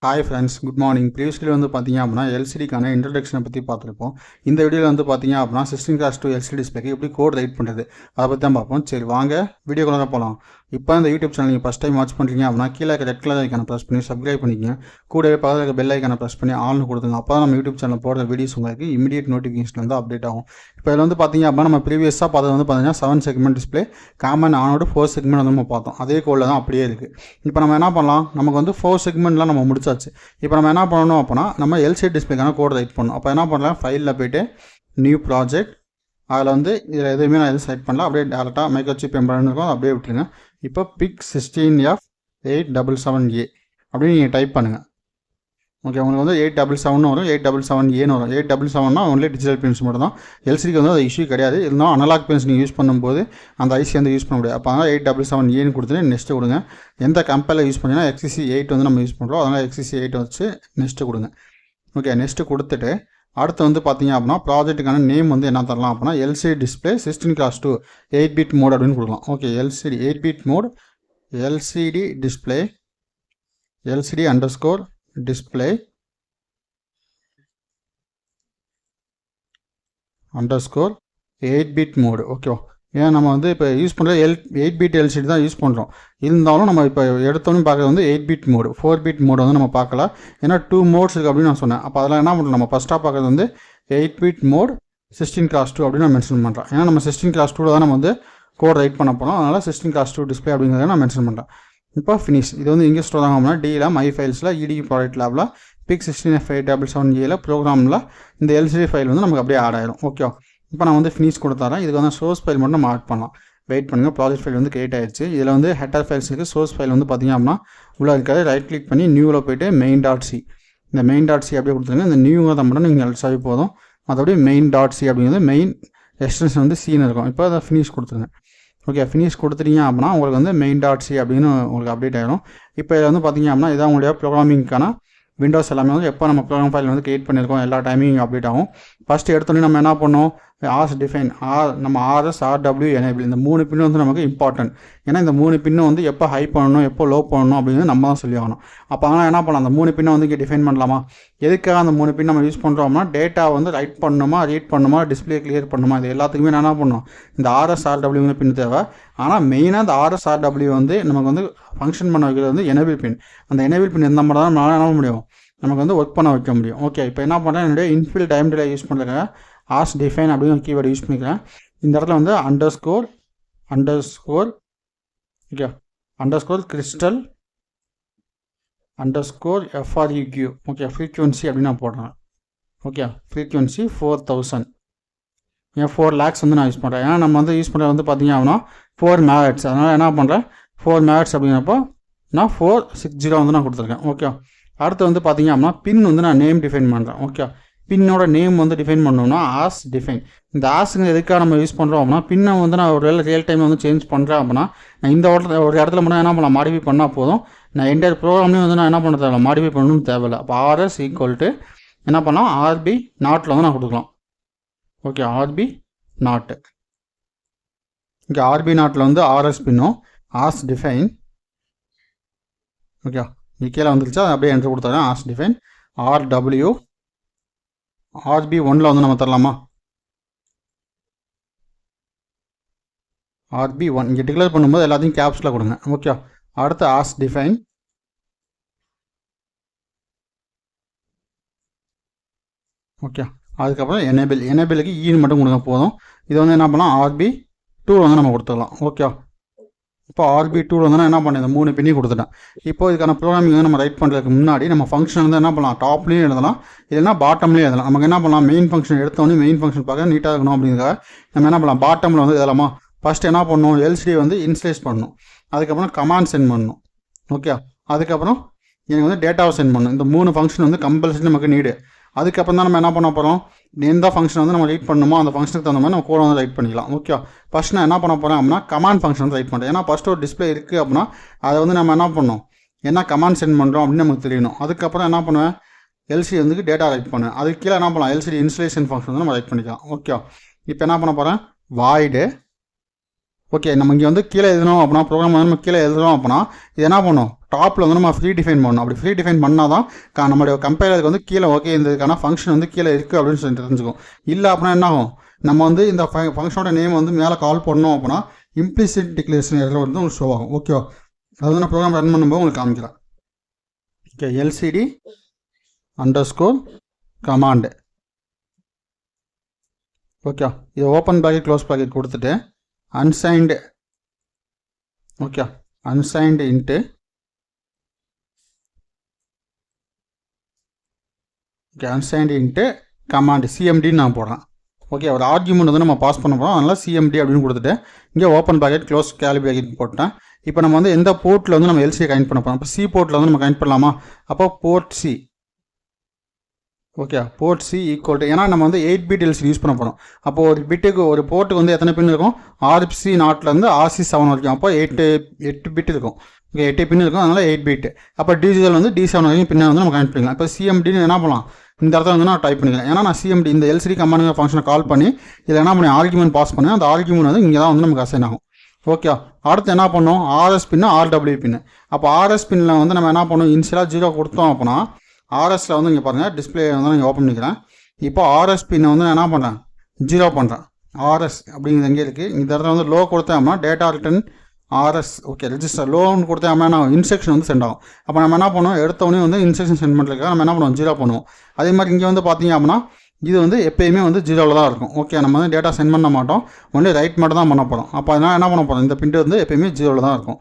Hi friends, good morning. Previously வந்து பார்த்தீங்க அப்படின்னா எல்சிடிக்கான இன்ட்ரடக்ஷனை பற்றி பார்த்துருப்போம். இந்த வீடியோவில் வந்து பார்த்தீங்க அப்படின்னா 16:2 எல்சிடி டிஸ்பிளேக்கு எப்படி கோட் ரைட் பண்ணுறது அதை பற்றி தான் பார்ப்போம். சரி வாங்க வீடியோக்குள்ள போகலாம். இப்போ இந்த யூடியூப் சேனல் நீங்கள் ஃபஸ்ட் டைம் வாட்ச் பண்ணுறீங்க அப்படின்னா கீழே ரெட் கலர் ஐக்கான ப்ரெஸ் பண்ணி சப்ஸ்கிரைப் பண்ணிக்கங்க. கூடவே பக்கத்தில் இருக்க பெல் ஐக்கான ப்ரெஸ் பண்ணி ஆல்னு கொடுத்துங்க. அப்போ தான் நம்ம யூடியூப் சேனல் போடுற வீடியோஸ் உங்களுக்கு இமீடியட் நோட்டிஃபிகேஷன் வந்து அப்டேட் ஆகும். இப்போ இதில் வந்து பார்த்தீங்க அப்படின்னா நம்ம ப்ரீவியஸாக பார்த்தது வந்து பார்த்தீங்கன்னா 7 செக்மெண்ட் டிஸ்பிளே காமன் ஆனோட 4 செக்மெண்ட் வந்து நம்ம பார்த்தோம். அதே கோடில் தான் அப்படியே இருக்குது. இப்போ நம்ம என்ன பண்ணலாம், நமக்கு வந்து 4 செக்மெண்ட்லாம் நம்ம முடிச்சாச்சு. இப்போ நம்ம என்ன பண்ணணும் அப்படின்னா நம்ம எல்சிடி டிஸ்பிளேக்கான கோட் ரைட் பண்ணணும். அப்போ என்ன பண்ணலாம், ஃபைலில் போய்ட்டு நியூ ப்ராஜெக்ட், அதில் வந்து இதில் எதுவுமே நான் எதுவும் செலக்ட் பண்ணல, அப்படியே டேரெக்டாக மைக்ரோசிப் எம்பரன் இருக்கும், அப்படியே விட்டுருங்க. இப்போ பிக் 16F877A அப்படின்னு நீங்கள் டைப் பண்ணுங்கள். ஓகே, உங்களுக்கு வந்து 877 வரும், 877Aன்னு வரும். 877னா ஒன்லி டிஜிட்டல் பின்ஸ் மட்டும் தான். எல்சிடிக்கு வந்து அது இஷ்யூ கிடையாது. இருந்தாலும் அனலாக் பின்ஸ் நீங்கள் யூஸ் பண்ணும்போது அந்த ஐசி வந்து யூஸ் பண்ண முடியாது. அப்போ அதனால் 877Aன்னு கொடுத்துட்டு நெக்ஸ்ட்டு கொடுங்க. எந்த கம்பெனியில் யூஸ் பண்ணிங்கன்னா XCC8 வந்து நம்ம யூஸ் பண்ணுறோம், அதனால் XCC8 வச்சு நெக்ஸ்ட்டு கொடுங்க. ஓகே, நெக்ஸ்ட்டு கொடுத்துட்டு அடுத்து வந்து பார்த்தீங்க அப்படின்னா ப்ராஜெக்ட்டுக்கான நேம் வந்து என்ன தரலாம் அப்படின்னா எல்சிடி டிஸ்பிளே 16:2 8-bit மோட் அப்படின்னு கொடுக்கலாம். Okay, LCD 8-bit mode, LCD display LCD underscore display underscore 8-bit mode. ஓகேவா, ஏன்னா நம்ம வந்து இப்போ யூஸ் பண்ணுற 8-bit எல்சிடி தான் யூஸ் பண்ணுறோம். இருந்தாலும் நம்ம இப்போ எடுத்தோன்னு பார்க்குறது வந்து 8-bit மோடு. 4-bit மோடு வந்து நம்ம பார்க்கல, ஏன்னா 2 மோட்ஸ் இருக்குது அப்படின்னு நான் சொன்னேன். அப்போ அதெல்லாம் என்ன பண்ணுறோம், நம்ம ஃபஸ்ட்டாக பார்க்குறது வந்து 8-bit மோட் 16:2 அப்படின்னு நான் மென்ஷன் பண்ணுறேன். ஏன்னா நம்ம 16:2 தான் நம்ம வந்து கோட் ரைட் பண்ண போகிறோம். அதனால் 16:2 டிஸ்பிளே அப்படிங்கிறத நான் மென்ஷன் பண்ணுறேன். இப்போ ஃபினிஷ். இது வந்து இங்கே ஸ்டோர் ஆகாமல் டியில் மை ஃபைல்ஸில் இடி ப்ராடக்ட் லேபில் பிக் 16F877A ப்ரோக்ராமில் இந்த எல்சிடி ஃபைல் வந்து நமக்கு அப்படியே ஆட் ஆகிடும். ஓகே, இப்போ நான் வந்து ஃபினிஷ் கொடுத்தாரேன். இதுக்கு வந்து சோர்ஸ் ஃபைல் மட்டும் நம்ம ஆட் பண்ணலாம். வெயிட் பண்ணுங்கள், ப்ராஜெக்ட் ஃபைல் வந்து கிரியேட் ஆயிடுச்சு. இதில் வந்து ஹெட்டர் ஃபைல்ஸ் இருக்குது. சோர்ஸ் ஃபைல் வந்து பார்த்திங்க அப்படின்னா உள்ளே இருக்காது. ரைட் கிளிக் பண்ணி நியூவில் போய்ட்டு main.c, இந்த main.c அப்படியே கொடுத்துருங்க. இந்த நியூங்கிறத மட்டும் நீங்கள் அழிச்சாவே போதும். மற்றபடி main.c அப்படிங்கிறது மெயின் எக்ஸ்டென்ஷன் வந்து சீன் இருக்கும். இப்போ அதை ஃபினிஷ் கொடுத்துருங்க. ஓகே, ஃபினிஷ் கொடுத்துட்டீங்க அப்படின்னா உங்களுக்கு வந்து main.c அப்படின்னு உங்களுக்கு அப்டேட் ஆகிடும். இப்போ இதில் வந்து பார்த்திங்க அப்படின்னா இதான் உங்களுடைய ப்ரோக்ராமிங்கான விண்டோஸ் எல்லாமே வந்து எப்போ நம்ம ப்ரோக்ராம் ஃபைல் வந்து கிரியேட் பண்ணியிருக்கோம் எல்லா டைமிங் அப்டேட் ஆகும். ஃபஸ்ட்டு எடுத்தோடனே நம்ம என்ன பண்ணோம், ஆர்ஸ் டிஃபைன் நம்ம RS RW எனேபிள் இந்த 3 பின்னு வந்து நமக்கு இம்பார்ட்டன்ட். ஏன்னா இந்த 3 பின்னும் வந்து எப்போ ஹை பண்ணணும் எப்போ லோ பண்ணணும் அப்படின்னு நம்ம தான் சொல்லி ஆகணும். அப்போ அதனால் என்ன பண்ணலாம், அந்த 3 பின்னை வந்து இங்கே டிஃபைன் பண்ணலாமா. எதுக்காக அந்த 3 பின் நம்ம யூஸ் பண்ணுறோம்னா டேட்டா வந்து ரைட் பண்ணணுமா ரீட் பண்ணுமா டிஸ்பிளே கிளியர் பண்ணுமா, இது எல்லாத்துக்குமே நான் என்ன பண்ணணும், இந்த RS RW பின் தேவை. ஆனால் மெயினாக இந்த RS RW வந்து நமக்கு வந்து ஃபங்க்ஷன் பண்ண வைக்கிறது வந்து எனேபிள் பின். அந்த எனேபிள் பின் இருந்தால் மட்டும் தான் நம்மளால் என்ன முடியும், நமக்கு வந்து ஒர்க் பண்ண வைக்க முடியும். ஓகே, இப்போ என்ன பண்ணுறேன், என்னுடைய இன்ஃபில் டைம் டிலே யூஸ் பண்ணுறேன், ஆர்ஸ் டிஃபைன் அப்படின்னு கீவேர்டு யூஸ் பண்ணிக்கிறேன். இந்த இடத்துல வந்து underscore okay underscore crystal underscore FREQ okay frequency அப்படின்னு நான் போடுறேன். ஓகே, ஃப்ரீக்வன்சி 4000, ஏன் 4 lakhs வந்து நான் யூஸ் பண்ணுறேன். ஏன்னா நம்ம வந்து யூஸ் பண்ணுறது வந்து பார்த்தீங்க அப்படின்னா 4 MHz. அதனால் என்ன பண்ணுறேன் 4 MHz அப்படிங்கிறப்போ நான் 460 வந்து நான் கொடுத்துருக்கேன். ஓகே, அடுத்து வந்து பார்த்தீங்க அப்படின்னா பின் வந்து நான் நேம் டிஃபைன் பண்ணுறேன். ஓகே, பின்னோட நேம் வந்து டிஃபைன் பண்ணோம்னா ஆஸ் டிஃபைன். இந்த ஆஸுங்க எதுக்காக நம்ம யூஸ் பண்ணுறோம் அப்படின்னா பின்னை வந்து நான் ஒரு ரியல் டைமில் வந்து சேஞ்ச் பண்ணுறேன் அப்படின்னா நான் இந்த ஒரு இடத்துல மட்டும் என்ன பண்ணலாம், மாடிஃபை பண்ணால் போதும். நான் என்டையர் ப்ரோக்ராம்லேயும் வந்து நான் என்ன பண்ண தேவையில்ல, மாடிஃபை பண்ணணும்னு தேவையில்லை. அப்போ RS ஈக்குவல் டு என்ன பண்ணலாம், RB நாட்டில் வந்து நான் கொடுக்கலாம். ஓகே, RB நாட்டு. இங்கே RB நாட்டில் வந்து RS பின்னும் ஆஸ் டிஃபைன். ஓகே, கீழே வந்துருச்சா, அப்படியே என்ட்ரு கொடுத்தாங்க. ஆஸ் டிஃபைன் RW RB1 வந்து நம்ம தரலாமா, RB1 இங்கே டிக்ளேர் பண்ணும்போது எல்லாத்தையும் கேப்ஸில் கொடுங்க. ஓகே, அடுத்து ஆஸ் டிஃபைன் ஓகே, அதுக்கப்புறம் எனேபிளுக்கு ஈன்னு மட்டும் கொடுங்க போதும். இது வந்து என்ன பண்ணலாம், RB2 வந்து நம்ம கொடுத்துடலாம். ஓகே, இப்போ RB2 வந்து நான் என்ன பண்ணேன், இந்த 3 பின்னி கொடுத்துட்டேன். இப்போ இதுக்கான ப்ரோக்ராமிங் வந்து நம்ம ரைட் பண்ணுறதுக்கு முன்னாடி நம்ம ஃபங்க்ஷன் வந்து என்ன பண்ணலாம், டாப்லேயும் எழுதலாம் இல்லைனா பாட்டம்லேயும் எழுதலாம். நமக்கு என்ன பண்ணலாம், மெயின் ஃபங்க்ஷன் எடுத்தோடனே மெயின் ஃபங்க்ஷன் பார்க்க நீட்டாக இருக்கணும் அப்படிங்கிறத நம்ம என்ன பண்ணலாம், பாட்டமில் வந்து எழுதலாமா. ஃபஸ்ட்டு என்ன பண்ணணும், எல்சிடி வந்து இன்ஸ்டலேட் பண்ணணும், அதுக்கப்புறம் கமாண்ட் சென்ட் பண்ணணும். ஓகே, அதுக்கப்புறம் எனக்கு வந்து டேட்டாவை சென்ட் பண்ணணும். இந்த 3 ஃபங்க்ஷன் வந்து கம்பல்சரி நமக்கு நீடு. அதுக்கப்புறம் தான் நம்ம என்ன பண்ண போகிறோம், எந்த ஃபங்க்ஷன் வந்து நம்ம ரைட் பண்ணணுமோ அந்த ஃபங்க்ஷனுக்கு தகுந்த மாதிரி நம்ம கோட் வந்து ரைட் பண்ணிக்கலாம். ஓகே, ஃபஸ்ட் நான் என்ன பண்ண போகிறேன் அப்படின்னா கமாண்ட் ஃபங்க்ஷன் வந்து ரைட் பண்ணுறேன். ஏன்னா ஃபஸ்ட்டு ஒரு டிஸ்பிளே இருக்குது அப்படின்னா அதை வந்து நம்ம என்ன பண்ணணும், என்ன கமாண்ட் சென்ட் பண்ணுறோம் அப்படின்னு நமக்கு தெரியணும். அதுக்கப்புறம் என்ன பண்ணுவேன், எல்சிடி வந்து டேட்டா ரைட் பண்ணுவேன். அதுக்கு கீழே என்ன பண்ணலாம், எல்சிடி இன்ஸ்டலேஷன் ஃபங்க்ஷன் வந்து நம்ம ரைட் பண்ணிக்கலாம். ஓகே, இப்போ என்ன பண்ண போகிறேன், வாய்டு. ஓகே, நம்ம இங்கே வந்து கீழே எழுதணும் அப்படின்னா ப்ரோக்ராம் வந்து நம்ம கீழே எழுதுறோம் அப்படின்னா இது என்ன பண்ணும், டாப்பில் வந்து நம்ம ஃப்ரீ டிஃபைன் பண்ணணும். அப்படி ஃப்ரீ டிஃபைன் பண்ணால் தான் நம்மளுடைய கம்பைலருக்கு வந்து கீழே ஓகே இதுக்கான ஃபங்க்ஷன் வந்து கீழே இருக்குது அப்படின்னு சொல்லி தெரிஞ்சுக்கும். இல்லை அப்படின்னா என்ன ஆகும், நம்ம வந்து இந்த ஃபங்க்ஷனோட நேம் வந்து மேலே கால் பண்ணோம் அப்படின்னா இம்ப்ளிசிட் டிக்ளரேஷன் எரர் வந்து உங்களுக்கு ஷோ ஆகும். ஓகேவா, அது வந்து நான் ப்ரோக்ராம் ரன் பண்ணும்போது உங்களுக்கு காமிக்கிறேன். Okay, LCD underscore command. Okay, இது ஓப்பன் ப்ராக்கெட் க்ளோஸ் ப்ராக்கெட் கொடுத்துட்டு unsigned. Okay, unsigned int unsigned int command சிஎம்டின்னு நான் போடுறேன். ஓகே, ஒரு ஆர்கியூமெண்ட் வந்து நம்ம பாஸ் பண்ண போகிறோம், அதனால் சிஎம்டி அப்படின்னு கொடுத்துட்டு இங்கே ஓப்பன் ப்ராக்கெட் க்ளோஸ் கேலி ப்ராக்கெட் போட்டேன். இப்போ நம்ம வந்து எந்த போர்ட்டில் வந்து நம்ம எல்சியை கனெக்ட் பண்ண போகிறோம். இப்போ சி போர்ட்டில் வந்து நம்ம கனெக்ட் பண்ணலாமா? அப்போ port C. Okay, port C equal to, ஏன்னா நம்ம வந்து 8 பிட் எல்சிடி யூஸ் பண்ண போகிறோம். அப்போ ஒரு பிட்டுக்கு ஒரு போர்ட்டுக்கு வந்து எத்தனை பின் இருக்கும்? RC 0லேருந்து RC 7 வரைக்கும். அப்போ 8 பிட் இருக்கும். ஓகே, 8 பின் இருக்கும், அதனால் 8 பிட். அப்போ டிஜிட்டல் வந்து D7 வரைக்கும் பின்னை வந்து நம்ம கனெக்ட் பண்ணிக்கலாம். இப்போ சிஎம்டின்னு என்ன பண்ணலாம், இந்த இடத்துல வந்து நான் டைப் பண்ணிக்கிறேன். ஏன்னா நான் சிஎம்டி இந்த எல்சிடி கமாண்டுங்கிற ஃபங்க்ஷனை கால் பண்ணி இதில் என்ன பண்ணி ஆர்குமெண்ட் பாஸ் பண்ணேன். அந்த ஆர்குமெண்ட் வந்து இங்கே தான் வந்து நமக்கு அசைன் ஆகும். ஓகே, அடுத்து என்ன பண்ணோம், RS பின்னு RW பின்னு. அப்போ RS பின்னில் வந்து நம்ம என்ன பண்ணோம், இனிஷியலாக 0 கொடுத்தோம் அப்படின்னா RSல வந்து இங்கே பாருங்கள் டிஸ்பிளே வந்து நான் ஓப்பன் பண்ணிக்கிறேன். இப்போ RS பின்னை வந்து நான் என்ன பண்ணுறேன், 0 பண்ணுறேன். RS அப்படிங்கிறது எங்கே இருக்குது, இந்த இடத்துல வந்து லோ கொடுத்தோம்னா data return RS. Okay, register லோன்னு கொடுத்தோம்னா நான் இன்ஸ்ட்ரக்ஷன் வந்து சென்ட் ஆகும். அப்போ நம்ம என்ன பண்ணுவோம், எடுத்தவொடனே வந்து இன்ஸ்ட்ரக்ஷன் சென்ட் பண்ணுறதுக்காக நம்ம என்ன பண்ணுவோம், 0 பண்ணுவோம். அதே மாதிரி இங்கே வந்து பார்த்தீங்க அப்படின்னா இது வந்து எப்பயுமே வந்து 0ல் தான் இருக்கும். ஓகே, நம்ம வந்து டேட்டா சென்ட் பண்ண மாட்டோம், ஒன்லி ரைட் மட்டும் தான் பண்ண போகிறோம். அப்போ அதனால் என்ன பண்ண போகிறோம், இந்த பின் வந்து எப்பயுமே 0ல் தான் இருக்கும்.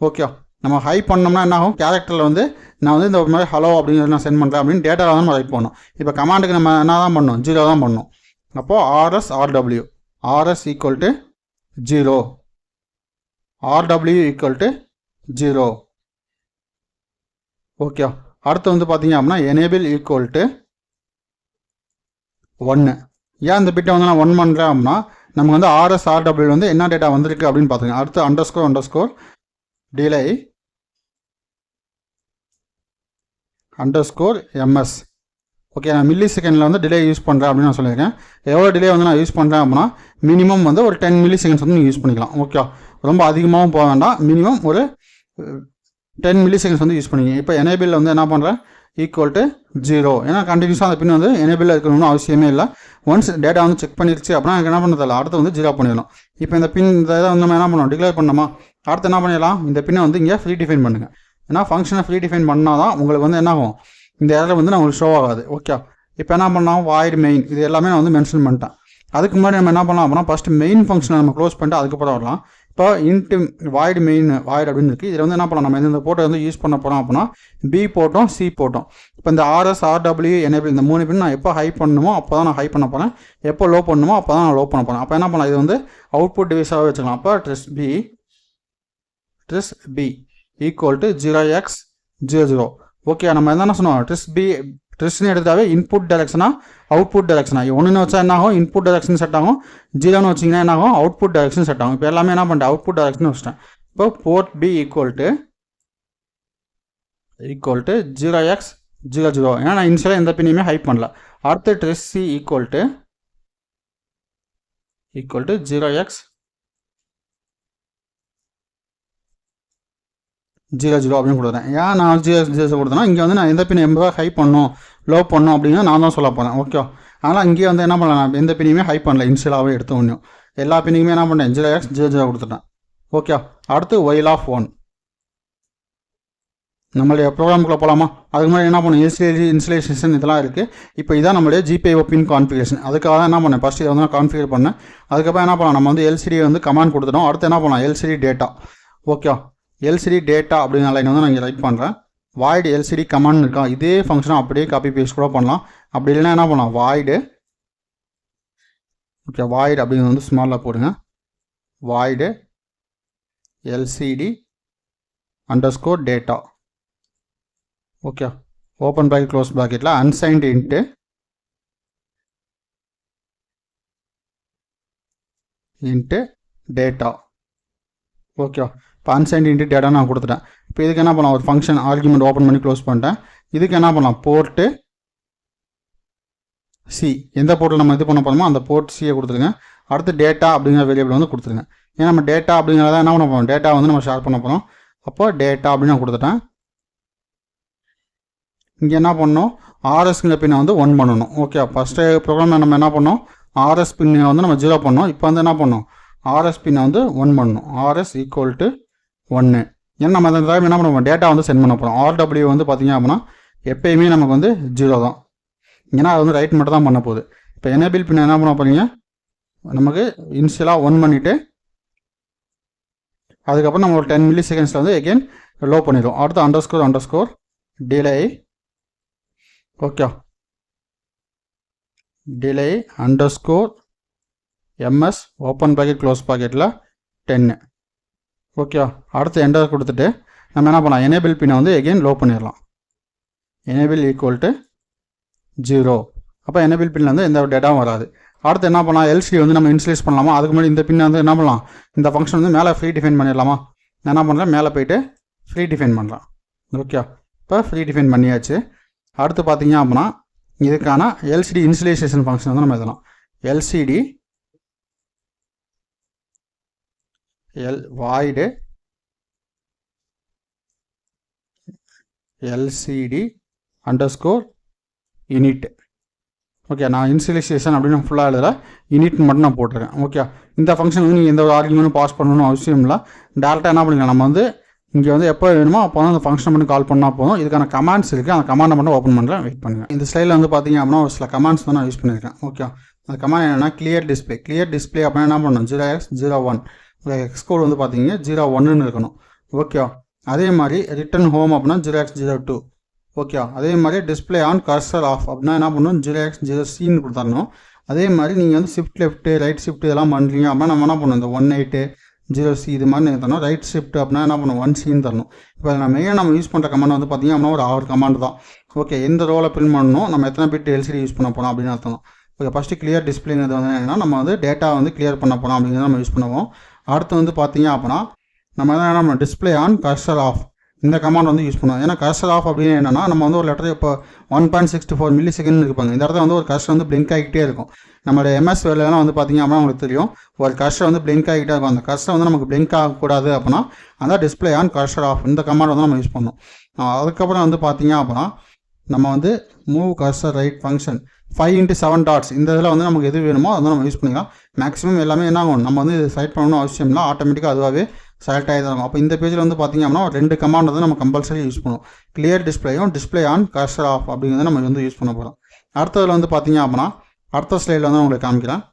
ஓகே, நம்ம ஹை பண்ணோம்னா என்ன ஆகும், கேரக்டரில் வந்து நான் வந்து இந்த மாதிரி ஹலோ அப்படிங்கிறது நான் சென்ட் பண்ணுறேன் அப்படின்னு டேட்டாவில் தான் நம்ம ரைட் பண்ணணும். இப்போ கமாண்டுக்கு நம்ம என்ன தான் பண்ணணும், 0 தான் பண்ணணும். அப்போது RS RW, RS equal to 0, RW equal to 0. Okay, அடுத்து வந்து பார்த்தீங்க அப்படின்னா எனேபிள் ஈக்குவல் டு 1. ஏன் இந்த பிட்டை வந்து நான் 1 பண்ணுறேன் அப்படின்னா நமக்கு வந்து RS RW வந்து என்ன டேட்டா வந்திருக்கு அப்படின்னு பார்த்துங்க. அடுத்து underscore delay underscore MS. Okay, நான் மில்லி செகண்டில் வந்து டிலே யூஸ் பண்ணுறேன் அப்படின்னு நான் சொல்லியிருக்கேன். எவ்வளோ டிலே வந்து நான் யூஸ் பண்ணுறேன் அப்படின்னா மினிமம் வந்து ஒரு 10 மில்லி செகண்ட்ஸ் வந்து நீங்கள் யூஸ் பண்ணிக்கலாம். ஓகே, ரொம்ப அதிகமாகவும் போக வேண்டாம், மினிமம் ஒரு 10 மில்லி செகண்ட்ஸ் வந்து யூஸ் பண்ணிங்க. இப்போ எனேபிளில் வந்து என்ன பண்ணுறேன், ஈக்குவல் டு 0. ஏன்னா கண்டினியூஸாக அந்த பின் வந்து எனேபிளில் இருக்கணும்னு அவசியமே இல்லை. ஒன்ஸ் டேட்டா வந்து செக் பண்ணிருச்சு அப்படின்னா எனக்கு என்ன பண்ணுறதில்ல, அடுத்து வந்து 0 பண்ணிடலாம். இப்போ இந்த பின் இந்த இதை வந்து நம்ம என்ன பண்ணணும், டிக்ளேர் பண்ணோமா, அடுத்து என்ன பண்ணிடலாம், இந்த பின்னை வந்து இங்கே ஃப்ரீ டிஃபைன் பண்ணுங்கள். ஏன்னா ஃபங்க்ஷனை ஃப்ரீ டிஃபைன் பண்ணால் தான் உங்களுக்கு வந்து என்ன ஆகும், இந்த எரர் வந்து நம்மளுக்கு ஷோ ஆகாது. ஓகே, இப்போ என்ன பண்ணலாம், வாய்டு மெயின் இது எல்லாமே நான் வந்து மென்ஷன் பண்ணிட்டேன். அதுக்கு முன்னாடி நம்ம என்ன பண்ணலாம் அப்படின்னா ஃபஸ்ட்டு மெயின் ஃபங்க்ஷனை நம்ம க்ளோஸ் பண்ணிட்டு அதுக்கப்புறம் வரலாம். இப்போ இன்ட்டு வாய்டு மெயின் வாய்டு அப்படின்னு இருக்குது. இதில் வந்து என்ன பண்ணலாம், நம்ம இந்த போர்ட்டை வந்து யூஸ் பண்ண போகிறோம் அப்படின்னா B போட்டோம் C போட்டோம். இப்போ இந்த RS RW எனேபிள் இந்த 3 பின் நான் எப்போ ஹை பண்ணணுமோ அப்போ தான் நான் ஹை பண்ண போகிறேன், எப்போ லோ பண்ணணுமோ அப்போ தான் நான் லோ பண்ண போகிறேன். அப்போ என்ன பண்ணலாம், இது வந்து அவுட்புட் டிவைஸாகவே வச்சுக்கலாம். அப்போ dress B equal to 0x00. Okay, நம்ம என்ன சொன்னோம், ட்ரெஸ்ன்னு எடுத்தாவே இன்புட் டைரக்ஷனா அவுட்புட் டைரக்ஷனா. 1ன்னு வச்சா என்ன ஆகும், இன்புட் டைரக்ஷன் செட் ஆகும். 0ன்னு வச்சிங்கன்னா என்ன ஆகும், அவுட்புட் டைரக்ஷன் செட் ஆகும். இப்போ எல்லாமே என்ன பண்ணிட்டேன், அவுட்புட் டைரக்ஷன் வச்சிட்டேன். இப்போ board B equal to 0x00. ஏன்னா நான் இனிஷியலாக எந்த பின்னையுமே ஹைப் பண்ணல. அடுத்து dress C equal to 0x00 அப்படின்னு கொடுக்குறேன். ஏன் நான் 0x00 கொடுத்தேன்னா இங்கே வந்து நான் எந்த பின் எவ்வளோ ஹை பண்ணணும் லோ பண்ணணும் அப்படின்னா நான் தான் சொல்ல போகிறேன். ஓகே, அதனால் இங்கேயே வந்து என்ன பண்ணலாம், நான் எந்த பின்னையுமே ஹை பண்ணல, இன்ஷியலாகவே எடுத்த ஒன்றும் எல்லா பின்னையுமே என்ன பண்ணேன் 0x00 கொடுத்துட்டேன். ஓகே, அடுத்து while of 1 நம்மளுடைய ப்ரோக்ராமுக்குள்ளே போகலாமா. அதுக்கு முன்னாடி என்ன பண்ணணும், இன்ஸ்டலேஷன் இதெல்லாம் இருக்குது. இப்போ இதான் நம்மளுடைய GPIO பின் கான்ஃபிகரேஷன். அதுக்காக தான் என்ன பண்ணேன், ஃபஸ்ட்டு இதை வந்து நான் கான்ஃபிகர் பண்ணேன். அதுக்கப்புறம் என்ன பண்ணலாம், நம்ம வந்து LCD வந்து கமாண்ட் கொடுத்துட்டோம். அடுத்து என்ன பண்ணலாம், LCD data. Okay, LCD data அப்படிங்கிற லைன் வந்து நான் இங்கே ரைட் பண்ணுறேன். வாய்டு LCD கமாண்ட் இருக்கா, இதே ஃபங்க்ஷனை அப்படியே காப்பி பேஸ்ட் கூட பண்ணலாம். அப்படி இல்லைன்னா என்ன பண்ணலாம், வாய்டு அப்படிங்கிறது வந்து ஸ்மாலில் போடுங்க. Void LCD underscore data. Okay, open bracket close ப்ராக்கெட்டில் அன்சைன்டு இன்ட்டு டேட்டா. ஓகே, இப்போ அன்சைன்டு இன்ட்டு டேட்டா நான் கொடுத்துட்டேன். இப்போ இதுக்கு என்ன பண்ணலாம், ஒரு ஃபங்க்ஷன் ஆர்குமெண்ட் ஓப்பன் பண்ணி க்ளோஸ் பண்ணிட்டேன். இதுக்கு என்ன பண்ணலாம், போர்ட்டு C, எந்த போர்ட்டில் நம்ம இது பண்ண போகிறோமோ அந்த போர்ட் C கொடுத்துருங்க. அடுத்து டேட்டா அப்படிங்கிற வேரியபிள் வந்து கொடுத்துருங்க. ஏன்னா நம்ம டேட்டா அப்படிங்கிறத என்ன பண்ண போகிறோம், டேட்டா வந்து நம்ம ஷேர் பண்ண போகிறோம். அப்போ டேட்டா அப்படின்னு நான் கொடுத்துட்டேன். இங்கே என்ன பண்ணணும், ஆர்எஸ்ங்கிற பின்னை வந்து 1 பண்ணணும். ஓகே, ஃபஸ்ட்டு ப்ரோக்ராமில் நம்ம என்ன பண்ணோம், ஆர்எஸ் பின்னை வந்து நம்ம 0 பண்ணோம். இப்போ வந்து என்ன பண்ணோம், ஆர்எஸ் பின்னை வந்து 1 பண்ணணும். RS equal to 1. ஏன்னா நம்ம அந்த டைம் என்ன பண்ணுவோம், டேட்டா வந்து சென்ட் பண்ண போகிறோம். ஆர்டபிள்யூ வந்து பார்த்திங்க அப்படின்னா எப்பயுமே நமக்கு வந்து 0 தான். ஏன்னா அது வந்து ரைட் மட்டும் தான் பண்ண போகுது. இப்போ எனேபிள் பின்னை என்ன பண்ண போகிறீங்க, நமக்கு இனிஷியலாக 1 பண்ணிவிட்டு அதுக்கப்புறம் நம்ம ஒரு 10 மில்லி செகண்ட்ஸில் வந்து எகெயின் லோ பண்ணிடுவோம். அடுத்து underscore delay. Okay, delay underscore ms open packet close பாக்கெட்டில் 10. ஓகே, அடுத்து என்டர் கொடுத்துட்டு நம்ம என்ன பண்ணலாம், எனேபிள் பின்னை வந்து எகெயின் லோ பண்ணிடலாம். Enable equal to 0. அப்போ எனேபிள் பின்னில் வந்து எந்த டேட்டாவும் வராது. அடுத்து என்ன பண்ணலாம், எல்சிடி வந்து நம்ம இன்ஸ்டலேஸ் பண்ணலாமா, அதுக்கு முன்னாடி இந்த பின்னை வந்து என்ன பண்ணலாம், இந்த ஃபங்க்ஷன் வந்து மேலே ஃப்ரீ டிஃபைன் பண்ணிடலாமா. நான் என்ன பண்ணுறேன், மேலே போய்ட்டு ஃப்ரீ டிஃபைன் பண்ணலாம். ஓகே, இப்போ ஃப்ரீ டிஃபைன் பண்ணியாச்சு. அடுத்து பார்த்தீங்க அப்படின்னா இதுக்கான எல்சிடி இன்ஸ்டலேஷன் ஃபங்க்ஷன் வந்து நம்ம எழுதலாம். LCD void LCD underscore init. Okay, நான் இன்ஸ்டலேஷன் அப்படின்னு ஃபுல்லாக எழுதலை, யூனிட் மட்டும் நான் போட்டிருக்கேன். ஓகே, இந்த ஃபங்க்ஷன் வந்து நீங்கள் எந்த ஒரு ஆர்குமெண்ட்டும் பாஸ் பண்ணணும்னு அவசியம் இல்லை. டேரெக்டாக என்ன பண்ணிக்கலாம், நம்ம வந்து இங்கே வந்து எப்போ வேணுமோ அப்போ வந்து அந்த ஃபங்க்ஷன் மட்டும் கால் பண்ணால் போதும். இதுக்கான கமாண்ட்ஸ் இருக்குது, அந்த கமாண்டை மட்டும் ஓப்பன் பண்ணுறேன், வெயிட் பண்ணுங்கள். இந்த ஸ்லைடில் வந்து பார்த்தீங்க அப்படின்னா ஒரு சில கமாண்ட்ஸ் தான் நான் யூஸ் பண்ணியிருக்கேன். ஓகே, அந்த கமாண்ட் என்னென்னா கிளியர் டிஸ்பிளே அப்படின்னா என்ன பண்ணணும், 0x01 எக்ஸ் கோட் வந்து பார்த்தீங்க 01ன்னு இருக்கணும். ஓகே, அதே மாதிரி ரிட்டர்ன் ஹோம் அப்படின்னா 0x02. ஓகே, அதே மாதிரி டிஸ்பிளே ஆன் கர்சர் ஆஃப் அப்படின்னா என்ன பண்ணணும், 0x0cன்னு கொடுத்துடணும். அதே மாதிரி நீங்கள் வந்து ஷிஃப்ட் லெஃப்ட்டு ரைட் ஷிஃப்ட் இதெல்லாம் பண்ணுறீங்க அப்படின்னா நம்ம என்ன பண்ணணும், இந்த 18 0c இது மாதிரி நீங்கள் தரணும். ரைட் ஷிஃப்ட் அப்படின்னா என்ன பண்ணணும், 1cன்னு தரணும். இப்போ நம்ம மெயினாக நம்ம யூஸ் பண்ணுற கமாண்ட் வந்து பார்த்திங்க அப்படின்னா ஒரு 6 கமாண்ட் தான். ஓகே, எந்த ரோலை பிரிண்ட் பண்ணணும், நம்ம எத்தனை பிட் எல்சிடி யூஸ் பண்ண போகிறோம் அப்படின்னு அர்த்தம். ஓகே, ஃபஸ்ட்டு கிளியர் டிஸ்பிளேங்கிறது வந்து என்னென்னா நம்ம வந்து டேட்டா வந்து கிளியர் பண்ண போகிறோம் அப்படிங்கிறத நம்ம யூஸ் பண்ணுவோம். அடுத்து வந்து பார்த்திங்க அப்படின்னா நம்ம என்ன டிஸ்பிளே ஆன் கர்சர் ஆஃப் இந்த கமாண்ட் வந்து யூஸ் பண்ணுவோம். ஏன்னா கர்சர் ஆஃப் அப்படின்னு என்னென்னா நம்ம வந்து ஒரு லெட்டர் இப்போ 1.64 மில்லி செகண்ட் இருப்பாங்க. இந்த இடத்துல வந்து ஒரு கர்சர் வந்து பிளிங்க் ஆகிட்டே இருக்கும். நம்மளோட எம்எஸ் வேலையெல்லாம் வந்து பார்த்திங்க அப்படின்னா உங்களுக்கு தெரியும், ஒரு கர்சர் வந்து பிளிங்க் ஆகிட்டே இருக்கும். அந்த கர்சர் வந்து நமக்கு பிளிங்க் ஆகக்கூடாது அப்படின்னா அந்த டிஸ்பிளே ஆன் கர்சர் ஆஃப் இந்த கமாண்ட் வந்து நம்ம யூஸ் பண்ணோம். அதுக்கப்புறம் வந்து பார்த்திங்க அப்படின்னா நம்ம வந்து move cursor right function 5x7 dots இந்த இதில் வந்து நமக்கு எது வேணுமோ அதை நம்ம யூஸ் பண்ணிக்கலாம். மேக்ஸிமம் எல்லாமே என்ன ஆகும், நம்ம வந்து செலக்ட் பண்ணணும்னு அவசியம் இல்லை, ஆட்டோமேட்டிக்காக அதுவாகவே செலக்ட் ஆகி தான் இருக்கும். அப்போ இந்த பேஜில் வந்து பார்த்திங்க அப்படின்னா ஒரு 2 கமாண்ட் வந்து நம்ம கம்பல்சரி யூஸ் பண்ணுவோம். கிளியர் டிஸ்பிளேயும் டிஸ்பிளே ஆன் கர்சர் ஆஃப் அப்படிங்கிறத நம்ம வந்து யூஸ் பண்ண போகிறோம். அடுத்ததில் வந்து பார்த்திங்க அப்படின்னா அடுத்த ஸ்லைடில் வந்து உங்களுக்கு காமிக்கிறேன்.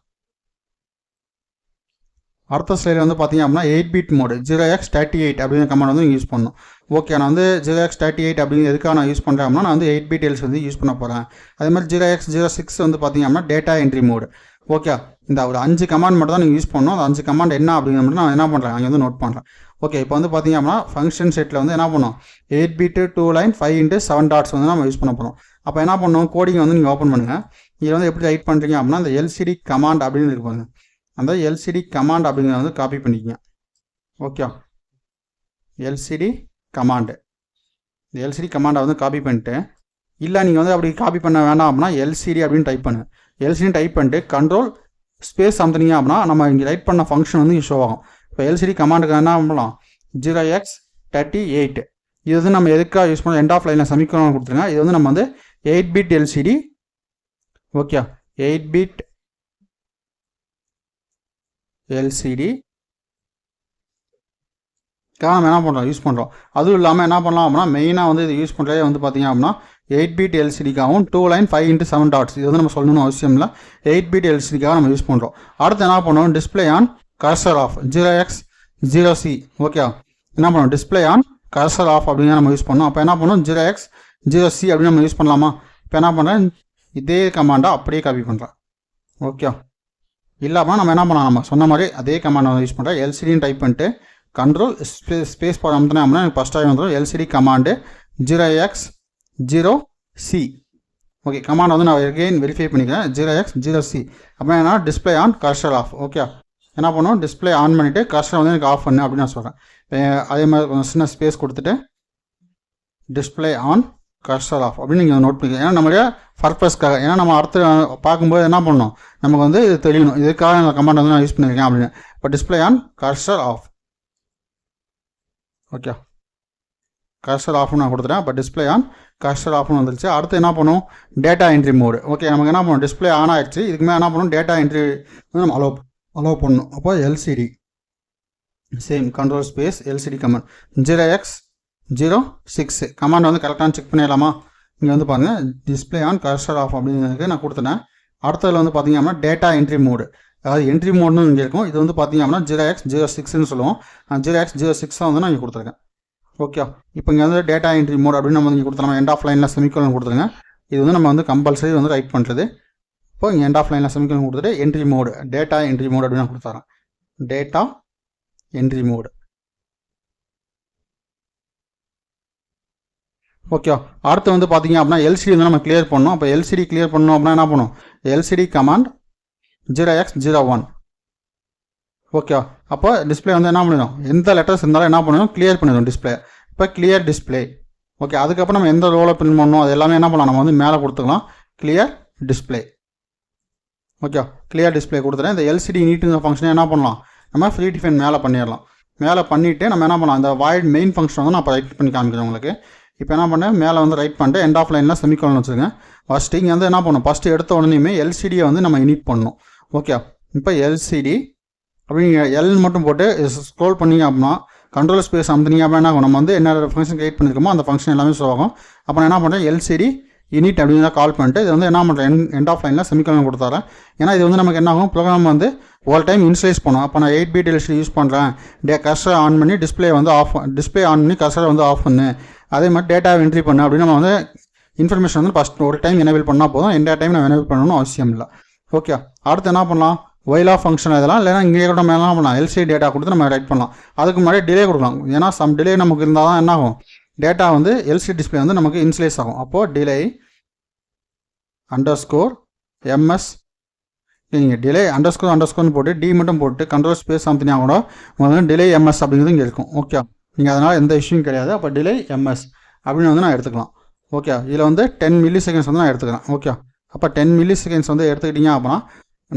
அடுத்த ஸ்லைடில் வந்து பார்த்திங்க அப்படின்னா 8-bit மோடு 0x38 அப்படிங்கிற கமாண்ட் வந்து நீங்கள் யூஸ் பண்ணணும். ஓகே, நான் வந்து 0x38 அப்படிங்கிற எதுக்காக நான் யூஸ் பண்ணுறேன் அப்படின்னா நான் வந்து 8-bit எல்சி வந்து யூஸ் பண்ண போகிறேன். அதே மாதிரி 0x06 வந்து பார்த்திங்க அப்படின்னா டேட்டா என்ட்ரி மோடு. ஓகே, இந்த ஒரு 5 கமாண்ட் மட்டும் தான் நீங்கள் யூஸ் பண்ணணும். அந்த 5 கமாண்ட் என்ன அப்படிங்கிற மட்டும் நான் என்ன பண்ணுறேன் அங்கே வந்து நோட் பண்ணுறேன். ஓகே, இப்போ வந்து பார்த்திங்க அப்படின்னா ஃபங்க்ஷன் செட்டில் வந்து என்ன பண்ணோம், 8-bit 2 line 5x7 டாட்ஸ் வந்து நம்ம யூஸ் பண்ண போகிறோம். அப்போ என்ன பண்ணணும், கோடிங் வந்து நீங்கள் ஓப்பன் பண்ணுங்கள். இதில் வந்து எப்படி ரைட் பண்ணுறீங்க அப்படின்னா அந்த எல்சிடி கமாண்ட் அப்படின்னு இருப்பாங்க, அந்த எல்சிடி கமாண்ட் அப்படிங்கிறத வந்து காப்பி பண்ணிக்கங்க. ஓகே, எல்சிடி கமாண்டு, இந்த எல்சிடி கமாண்டை வந்து காப்பி பண்ணிட்டு, இல்லை நீங்கள் வந்து அப்படி காப்பி பண்ண வேண்டாம் அப்படின்னா எல்சிடி அப்படின்னு டைப் பண்ணுங்கள். எல்சிடி டைப் பண்ணிட்டு கண்ட்ரோல் ஸ்பேஸ் அமுத்துனீங்க அப்படின்னா நம்ம இங்கே ரைட் பண்ண ஃபங்க்ஷன் வந்து ஷோ ஆகும். இப்போ எல்சிடி கமாண்டுக்கு என்ன பண்ணலாம், 0x38 இது வந்து நம்ம எதுக்காக யூஸ் பண்ணோம், எண்ட் ஆஃப் லைனில் சமிக்கணும் கொடுத்துருங்க. இது வந்து நம்ம வந்து 8-bit LCD. Okay, 8-bit LCD நம்ம என்ன பண்ணுறோம் யூஸ் பண்ணுறோம். அதுவும் இல்லாமல் என்ன பண்ணலாம் அப்படின்னா மெயினாக வந்து இது யூஸ் பண்ணுறதே வந்து பார்த்திங்க அப்படின்னா 8-bit எல்சிடிக்காகவும் 2 line 5x7 டாட்ஸ் இது வந்து நம்ம சொல்லணும்னு அவசியம் இல்லை, 8-bit எல்சிடிக்காக நம்ம யூஸ் பண்ணுறோம். அடுத்து என்ன பண்ணுவோம், display on cursor off 0x0c. Okay, என்ன பண்ணுவோம், டிஸ்பிளே ஆன் கர்சர் ஆஃப் அப்படிங்கிற நம்ம யூஸ் பண்ணோம். அப்போ என்ன பண்ணுவோம், 0x0c அப்படின்னு நம்ம யூஸ் பண்ணலாமா. இப்போ என்ன பண்ணுறேன், இதே கமாண்டை அப்படியே காப்பி பண்ணுறேன். ஓகே, இல்லாமல் நம்ம என்ன பண்ணலாம், நம்ம சொன்ன மாதிரி அதே கமாண்டை வந்து யூஸ் பண்ணுறேன். எல்சிடின்னு டைப் பண்ணிட்டு கண்ட்ரோல் ஸ்பேஸ் பார் அமுத்தினா அப்படின்னா எனக்கு ஃபஸ்ட்டாக வந்துடும் LCD command 0x0c. Okay, command வந்து நான் எகெயின் வெரிஃபை பண்ணிக்கிறேன் 0x0c. அப்போ என்ன display on cursor off. Okay, என்ன பண்ணுவோம், டிஸ்பிளே ஆன் பண்ணிவிட்டு கர்சர் வந்து எனக்கு ஆஃப் பண்ணு அப்படின்னு நான் சொல்கிறேன். அதே மாதிரி கொஞ்சம் சின்ன ஸ்பேஸ் கொடுத்துட்டு டிஸ்பிளே ஆன் கர்சர் ஆஃப் அப்படின்னு நீங்கள் நோட் பண்ணிக்கலாம். ஏன்னா நம்மளுடைய பர்பஸ்க்காக, ஏன்னா நம்ம அடுத்து பார்க்கும்போது என்ன பண்ணணும் நமக்கு வந்து இது தெரியணும், இதுக்காக அந்த கமாண்ட் வந்து நான் யூஸ் பண்ணியிருக்கேன் அப்படின்னு. இப்போ display on cursor off. Okay, cursor ஆஃப்னு நான் கொடுத்துட்டேன். அப்போ டிஸ்பிளே ஆன் கர்சர் ஆஃப்னு வந்துருச்சு. அடுத்து என்ன பண்ணும், டேட்டா என்ட்ரி மோடு. ஓகே, நமக்கு என்ன பண்ணணும், டிஸ்பிளே ஆன் ஆகிடுச்சு. இதுக்கு மேலே என்ன பண்ணணும், டேட்டா என்ட்ரி வந்து நம்ம அலோவ் பண்ணணும். அப்போ LCD same control space LCD command 0x06 command வந்து கரெக்டான செக் பண்ணிடலாமா. இங்கே வந்து பாருங்கள் டிஸ்பிளே ஆன் கர்சர் ஆஃப் அப்படின்னு நான் கொடுத்துட்டேன். அடுத்ததில் வந்து பார்த்தீங்க அப்படின்னா டேட்டா என்ட்ரி மோடு, அதாவது என்ட்ரி மோட்னு இங்கே இருக்கும். இது வந்து பார்த்தீங்க அப்படின்னா 0x06ன்னு சொல்லுவோம். 0x06 வந்து நான் இங்கே கொடுத்துருக்கேன். ஓகே, இப்போ இங்கே வந்து டேட்டா என்ட்ரி மோட் அப்படின்னு நம்ம இங்கே கொடுத்துருவோம். எண்ட் ஆஃப் லைனில் செமிகோலன் கொடுத்துருங்க. இது வந்து நம்ம வந்து கம்பல்சரி வந்து ரைட் பண்ணுறது. இப்போ இங்கே எண்ட் ஆஃப் லைனில் செமிகோலன் கொடுத்துட்டு entry mode data entry mode அப்படின்னு நான் கொடுத்துறேன். Data entry mode. ஓகே, அடுத்து வந்து பார்த்தீங்க அப்படின்னா எல்சிடி வந்து நம்ம கிளியர் பண்ணணும். அப்போ எல்சிடி கிளியர் பண்ணணும் அப்படின்னா என்ன பண்ணும், எல்சிடி கமாண்ட் 0x01. ஓகே, அப்போ டிஸ்பிளே வந்து என்ன பண்ணிடும், எந்த லெட்டர்ஸ் இருந்தாலும் என்ன பண்ணிடும், கிளியர் பண்ணிடும் டிஸ்பிளே. இப்போ கிளியர் டிஸ்பிளே. ஓகே, அதுக்கப்புறம் நம்ம எந்த ரோலை பிரிண்ட் பண்ணணும் அது எல்லாமே என்ன பண்ணலாம், நம்ம வந்து மேலே கொடுத்துக்கலாம் clear display. Okay, clear display கொடுத்துட்டேன். இந்த எல்சிடி நீட்டுங்கிற ஃபங்க்ஷனை என்ன பண்ணலாம், நம்ம ஃப்ரீ டிஃபைன் மேலே பண்ணிடலாம். மேலே பண்ணிவிட்டு நம்ம என்ன பண்ணலாம், இந்த வாய்ட் மெயின் ஃபங்க்ஷன் வந்து நான் இப்போ ரைட் பண்ணி காமிக்கிறேன் உங்களுக்கு. இப்போ என்ன பண்ணேன், மேலே வந்து ரைட் பண்ணிட்டு எண்ட் ஆஃப் லைனில் செமிகோலன் வச்சுருங்க. ஃபஸ்ட்டு இங்கே வந்து என்ன பண்ணணும், ஃபஸ்ட்டு எடுத்த உடனேயுமே எல்சிடியை வந்து நம்ம இனிட் பண்ணணும். ஓகே, இப்போ எல்சிடி அப்படிங்க எல் மட்டும் போட்டு ஸ்க்ரோல் பண்ணிங்க அப்படின்னா கண்ட்ரோல் ஸ்பேஸ் அமுத்துனீங்க அப்படின்னா நம்ம வந்து என்ன ஃபங்க்ஷன் கிரியேட் பண்ணியிருக்கோமோ அந்த ஃபங்க்ஷன் எல்லாமே ஷோ ஆகும். அப்போ நான் என்ன பண்ணுறேன், எல்சிடி இனிட் அப்படின்னு கால் பண்ணிட்டு இது வந்து என்ன பண்ணுறேன், எண்ட் ஆஃப் லைனில் செமிகோலன் கொடுத்தாரேன். ஏன்னா இது வந்து நமக்கு என்ன ஆகும், ப்ரோக்ராம் வந்து ஒரு டைம் இன்ஸ்லைஸ் பண்ணும். அப்போ நான் 8 பிட் எல்சிடி யூஸ் பண்ணுறேன், கர்சரை ஆன் பண்ணி டிஸ்பிளே வந்து டிஸ்பிளே ஆன் பண்ணி கர்சரை வந்து ஆஃப் பண்ணு, அதே மாதிரி டேட்டா என்ட்ரி பண்ணு அப்படின்னு நம்ம வந்து இன்ஃபர்மேஷன் வந்து ஃபஸ்ட் ஒரு டைம் எனேபிள் பண்ணால் போதும். எந்த டைம் நான் எனேபிள் பண்ணணும்னு அவசியம் இல்லை. ஓகே, அடுத்து என்ன பண்ணலாம், வைல் ஆஃப் ஃபங்க்ஷன் இதெல்லாம் இல்லைனா இங்கே கூட மேலே என்ன பண்ணலாம், எல்சிடி டேட்டா கொடுத்து நம்ம ரைட் பண்ணலாம். அதுக்கு முன்னாடி டிலே கொடுக்கலாம். ஏன்னா சம் டிலே நமக்கு இருந்தால் தான் என்ன ஆகும், டேட்டா வந்து எல்சிடி டிஸ்பிளே வந்து நமக்கு இன்ஸ்லைஸ் ஆகும். அப்போது டிலே _ms நீங்கள் டிலே __ன்னு போட்டு டி மட்டும் போட்டு கண்ட்ரோல் ஸ்பேஸ் அமுத்தினா கூட உங்களுக்கு வந்து டிலே ms அப்படிங்கிறது இங்கே இருக்கும். ஓகே, நீங்கள் அதனால் எந்த இஷ்யூவும் கிடையாது. அப்போ டிலே ms அப்படின்னு வந்து நான் எடுத்துக்கலாம். ஓகே, இதில் வந்து 10 மில்லி செகண்ட்ஸ் வந்து நான் எடுத்துக்கிறேன். ஓகே, அப்போ 10 மில்லி செகண்ட்ஸ் வந்து எடுத்துக்கிட்டீங்க அப்படின்னா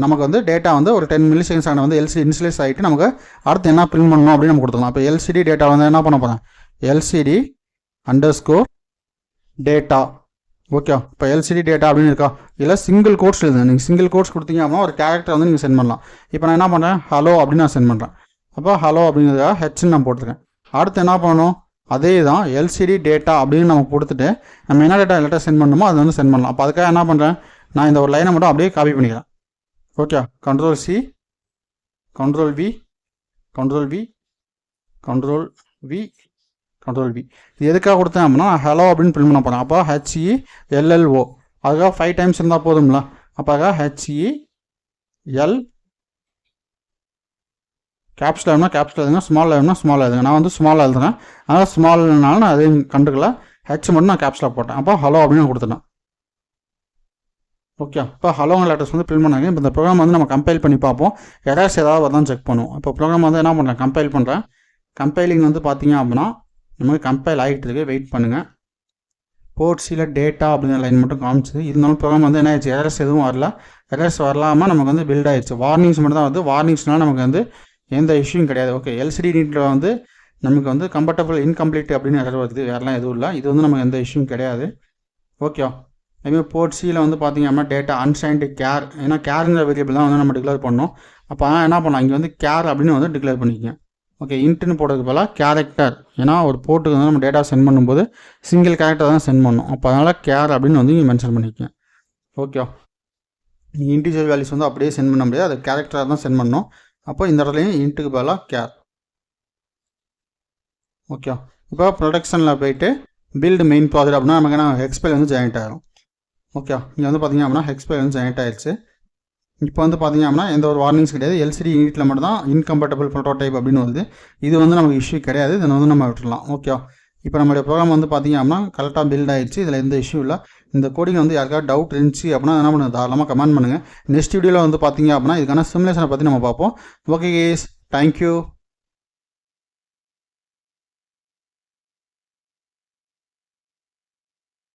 நமக்கு வந்து டேட்டா வந்து ஒரு 10 மில்லி செகண்ட்ஸ் ஆன வந்து எல்சிடி இன்ஸ்லைஸ் ஆகிட்டு நமக்கு அடுத்து என்ன பிரிண்ட் பண்ணணும் அப்படின்னு நம்ம கொடுத்துக்கலாம். இப்போ எல்சிடி டேட்டா வந்து என்ன பண்ண போகிறேன், எல்சிடி _டேட்டா. ஓகே, இப்போ எல்சிடி டேட்டா அப்படின்னு இருக்கா, இல்லை சிங்கிள் கோட்ஸ் எழுதுங்க. நீங்கள் சிங்கிள் கோட்ஸ் கொடுத்தீங்க அப்படின்னா ஒரு கேரக்டர் வந்து நீங்கள் சென்ட் பண்ணலாம். இப்போ நான் என்ன பண்ணுறேன், ஹலோ அப்படின்னு நான் சென்ட் பண்ணுறேன். அப்போ ஹலோ அப்படிங்கிறதுக்காக ஹெச்ன்னு நான் போட்டிருக்கேன். அடுத்து என்ன பண்ணணும், அதே தான் எல்சிடி டேட்டா அப்படின்னு நம்ம கொடுத்துட்டு நம்ம என்ன டேட்டா லெட்டர் சென்ட் பண்ணணுமோ அதை வந்து சென்ட் பண்ணலாம். அப்போ அதுக்காக என்ன பண்ணுறேன், நான் இந்த ஒரு லைனை மட்டும் அப்படியே காப்பி பண்ணிக்கிறேன். Okay, control C control V இது எதுக்காக கொடுத்தேன் அப்படின்னா நான் ஹலோ அப்படின்னு பிரிண்ட் பண்ண போகிறேன். அப்போ HELLO அதுக்காக 5 டைம்ஸ் இருந்தால் போதும்ல. அப்போ HEL கேப்ஸில் வேணும்னா கேப்ஸில் எழுதுங்க, ஸ்மால் வேணும்னா ஸ்மால் எழுதுங்க. நான் வந்து ஸ்மால் எழுதுறேன், அதனால் ஸ்மால்னால நான் அதையும் கண்டுக்கல, ஹெச் மட்டும் நான் கேப்ஸில் போட்டேன். அப்போ ஹலோ அப்படின்னு கொடுத்துட்டேன். ஓகே, இப்போ ஹலோங்க லெட்டர்ஸ் வந்து பிரிண்ட் பண்ணாங்க. இப்போ இந்த ப்ரோக்ராம் வந்து நம்ம கம்பைல் பண்ணி பார்ப்போம், எரர்ஸ் ஏதாவது தான் செக் பண்ணுவோம். இப்போ ப்ரோக்ராம் வந்து என்ன பண்ணுறேன், கம்பைல் பண்ணுறேன். கம்பைலிங் வந்து பார்த்தீங்க அப்படின்னா நமக்கு கம்பைல் ஆகிட்டு இருக்கு, வெயிட் பண்ணுங்கள். போர்ட் சில டேட்டா அப்படிங்கிற லைன் மட்டும் காமிச்சு இருந்தாலும் ப்ரோக்ராம் வந்து என்ன ஆயிடுச்சு, எரர்ஸ் எதுவும் வரல. எரர்ஸ் வரலாமல் நமக்கு வந்து பில்ட் ஆயிடுச்சு. வார்னிங்ஸ் மட்டும் தான் வந்து, வார்னிங்ஸ்னால் நமக்கு வந்து எந்த இஷ்யூவும் கிடையாது. ஓகே, எல்சிடி நீட்டில் வந்து நமக்கு வந்து கம்பேட்டபிள் இன்கம்ப்ளீட் அப்படின்னு எரர் வருது, வேறெல்லாம் எதுவும் இல்லை. இது வந்து நமக்கு எந்த இஷ்யூவும் கிடையாது. ஓகே, அதுமாதிரி போர்ட் சியில் வந்து பார்த்திங்க அப்படின்னா டேட்டா அன்சைன்டு கேர், ஏன்னா கேருங்கிற வேரியபிள் தான் வந்து நம்ம டிக்ளேர் பண்ணோம். அப்போ என்ன பண்ணலாம், இங்கே வந்து கேர் அப்படின்னு வந்து டிக்ளேர் பண்ணிக்கோங்க. ஓகே, இன்ட்டுன்னு போடுறதுக்கு பதிலாக கேரக்டர், ஏன்னா ஒரு போர்ட்டுக்கு வந்து நம்ம டேட்டா சென்ட் பண்ணும்போது சிங்கிள் கேரக்டர் தான் சென்ட் பண்ணணும். அப்போ அதனால் கேர் அப்படின்னு வந்து இங்கே மென்ஷன் பண்ணிக்கோங்க. ஓகே, நீங்கள் இன்டிஜர் வேல்யூஸ் வந்து அப்படியே சென்ட் பண்ண முடியாது, அது கேரக்டராக தான் சென்ட் பண்ணணும். அப்போ இந்த இடத்துலையும் இன்ட்டுக்கு பதிலாக கேர். ஓகே, இப்போ ப்ரொடக்ஷனில் போயிட்டு பில்டு மெயின் ப்ராஜெக்ட் அப்படின்னா நமக்கு என்ன எக்ஸ்பைல் வந்து ஜாயிண்ட் ஆகிடும். ஓகே, இங்கே வந்து பார்த்திங்க அப்படின்னா எக்ஸ்பைல் வந்து ஜாயிண்ட் ஆகிடுச்சு. இப்போ வந்து பார்த்திங்க அப்படின்னா எந்த ஒரு வார்னிங்ஸ் கிடையாது. எல்சிடி யூனிட்டில் மட்டும் தான் இன்கம்பேட்டபிள் ப்ரோட்டோடைப் அப்படின்னு வருது. இது வந்து நமக்கு இஷ்யூ கிடையாது, இதை வந்து நம்ம விட்டுடலாம். ஓகே, இப்போ நம்மளுடைய ப்ரோக்ராம் வந்து பார்த்திங்க அப்படின்னா கரெக்டாக பில்ட் ஆகிடுச்சு, இதில் எந்த இஷ்யூ இல்லை. இந்த கோடிங் வந்து யாருக்காவது டவுட் இருந்துச்சு அப்படின்னா என்ன பண்ணுங்க, தாராளமாக கமெண்ட் பண்ணுங்கள். நெக்ஸ்ட் வீடியோவில் வந்து பார்த்திங்க அப்படின்னா இதுக்கான சிமுலேஷனை பற்றி நம்ம பார்ப்போம். Okay guys, thank you.